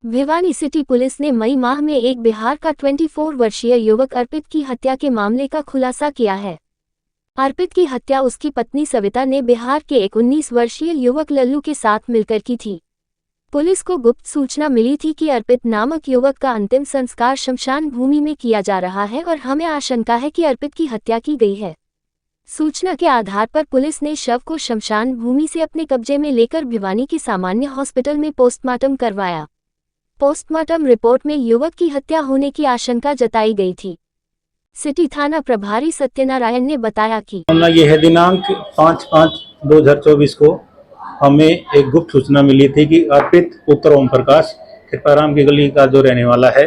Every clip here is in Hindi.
भिवानी सिटी पुलिस ने मई माह में एक बिहार का 24 वर्षीय युवक अर्पित की हत्या के मामले का खुलासा किया है। अर्पित की हत्या उसकी पत्नी सविता ने बिहार के एक 19 वर्षीय युवक लल्लू के साथ मिलकर की थी। पुलिस को गुप्त सूचना मिली थी कि अर्पित नामक युवक का अंतिम संस्कार शमशान भूमि में किया जा रहा है और हमें आशंका है कि अर्पित की हत्या की गई है। सूचना के आधार पर पुलिस ने शव को शमशान भूमि से अपने कब्जे में लेकर भिवानी के सामान्य हॉस्पिटल में पोस्टमार्टम करवाया। पोस्टमार्टम रिपोर्ट में युवक की हत्या होने की आशंका जताई गई थी। सिटी थाना प्रभारी सत्यनारायण ने बताया कि यह दिनांक 5/5/2024 को हमें एक गुप्त सूचना मिली थी कि अर्पित पुत्र ओम प्रकाश कृपाराम की गली का जो रहने वाला है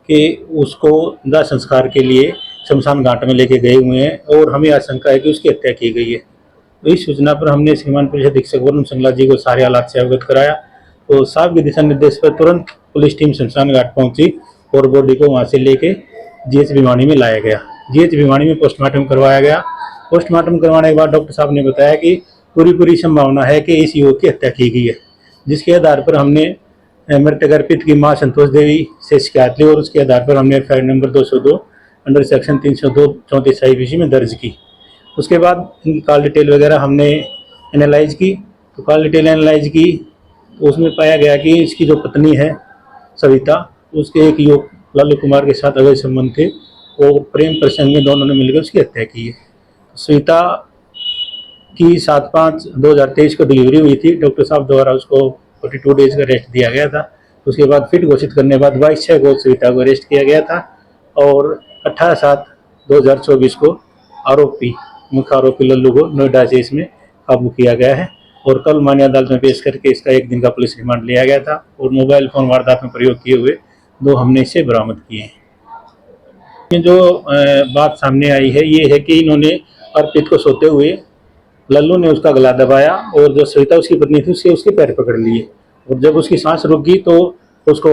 कि उसको दाह संस्कार के लिए शमशान घाट में लेके गए हुए हैं और हमें आशंका है कि उसकी हत्या की गई है। तो इस सूचना पर हमने श्रीमान पुलिस अधीक्षक वरुण सिंगला जी को सारे हालात से अवगत कराया। तो साहब के दिशा निर्देश पर तुरंत पुलिस टीम शमशान घाट पहुंची और बॉडी को वहां से लेके जीएच भिवानी में लाया गया। जीएच भिवानी में पोस्टमार्टम करवाया गया। पोस्टमार्टम करवाने के बाद डॉक्टर साहब ने बताया कि पूरी संभावना है कि इस युवक की हत्या की गई है, जिसके आधार पर हमने मृतक अर्पित की मां संतोष देवी से शिकायत ली और उसके आधार पर हमने एफआईआर नंबर 202 अंडर सेक्शन 302 34 में दर्ज की। उसके बाद इनकी कॉल डिटेल वगैरह हमने एनालाइज की। तो कॉल डिटेल एनालाइज की तो उसमें पाया गया कि इसकी जो पत्नी है सविता, उसके एक युवक लल्लू कुमार के साथ अवैध संबंध थे और प्रेम प्रसंग में दोनों ने मिलकर उसकी हत्या की है। सविता की 7/5/2023 को डिलीवरी हुई थी। डॉक्टर साहब द्वारा उसको 42 डेज का रेस्ट दिया गया था। उसके बाद फिट घोषित करने के बाद 22/6 को सविता को अरेस्ट किया गया था और 18/7/2024 को मुख्य आरोपी लल्लू को नोएडा से इसमें काबू किया गया है और कल मान्य अदालत में पेश करके इसका 1 दिन का पुलिस रिमांड लिया गया था और मोबाइल फोन वारदात में प्रयोग किए हुए 2 हमने इसे बरामद किए हैं। जो बात सामने आई है ये है कि इन्होंने अर्पित को सोते हुए लल्लू ने उसका गला दबाया और जो सविता उसकी पत्नी थी उसके पैर पकड़ लिए और जब उसकी सांस रुक गई तो उसको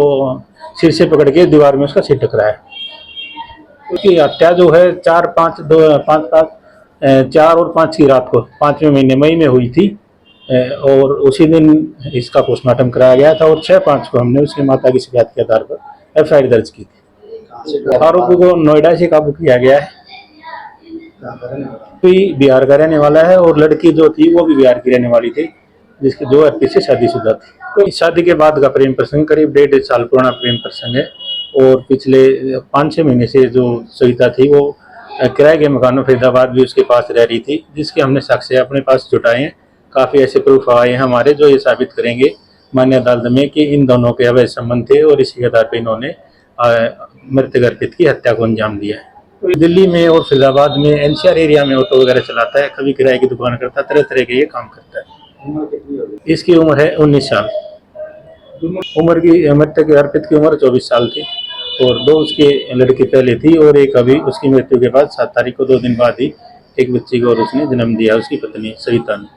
सिर से पकड़ के दीवार में उसका सिर टकराया। उसकी हत्या जो है 4 और 5 की रात को 5वें महीने मई में हुई थी और उसी दिन इसका पोस्टमार्टम कराया गया था और 6/5 को हमने उसकी माता की शिकायत के आधार पर एफआईआर दर्ज की थी। आरोपी को नोएडा से काबू किया गया है। कोई बिहार का रहने वाला है और लड़की जो थी वो भी बिहार की रहने वाली थी, जिसकी जो अर्पित से शादीशुदा थी। तो इस शादी के बाद का प्रेम प्रसंग करीब 1.5 साल पुराना प्रेम प्रसंग है और पिछले 5-6 महीने से जो सविता थी वो किराए के मकान में फरीदाबाद भी उसके पास रह रही थी, जिसके हमने साक्ष्य अपने पास जुटाए हैं। काफ़ी ऐसे प्रूफ आए हैं हमारे जो ये साबित करेंगे मान्य अदालत में कि इन दोनों के अवैध संबंध थे और इसी के आधार पर इन्होंने मृतक अर्पित की हत्या को अंजाम दिया है। तो दिल्ली में और फरीदाबाद में एनसीआर एरिया में ऑटो वगैरह चलाता है, कभी किराए की दुकान करता है, तरह के ये काम करता है। इसकी उम्र है 19 साल। उम्र की मृतक अर्पित की उम्र 24 साल थी और 2 उसकी लड़की पहले थी और एक अभी उसकी मृत्यु के बाद 7 तारीख को 2 दिन बाद ही एक बच्ची को और उसने जन्म दिया, उसकी पत्नी सविता ने।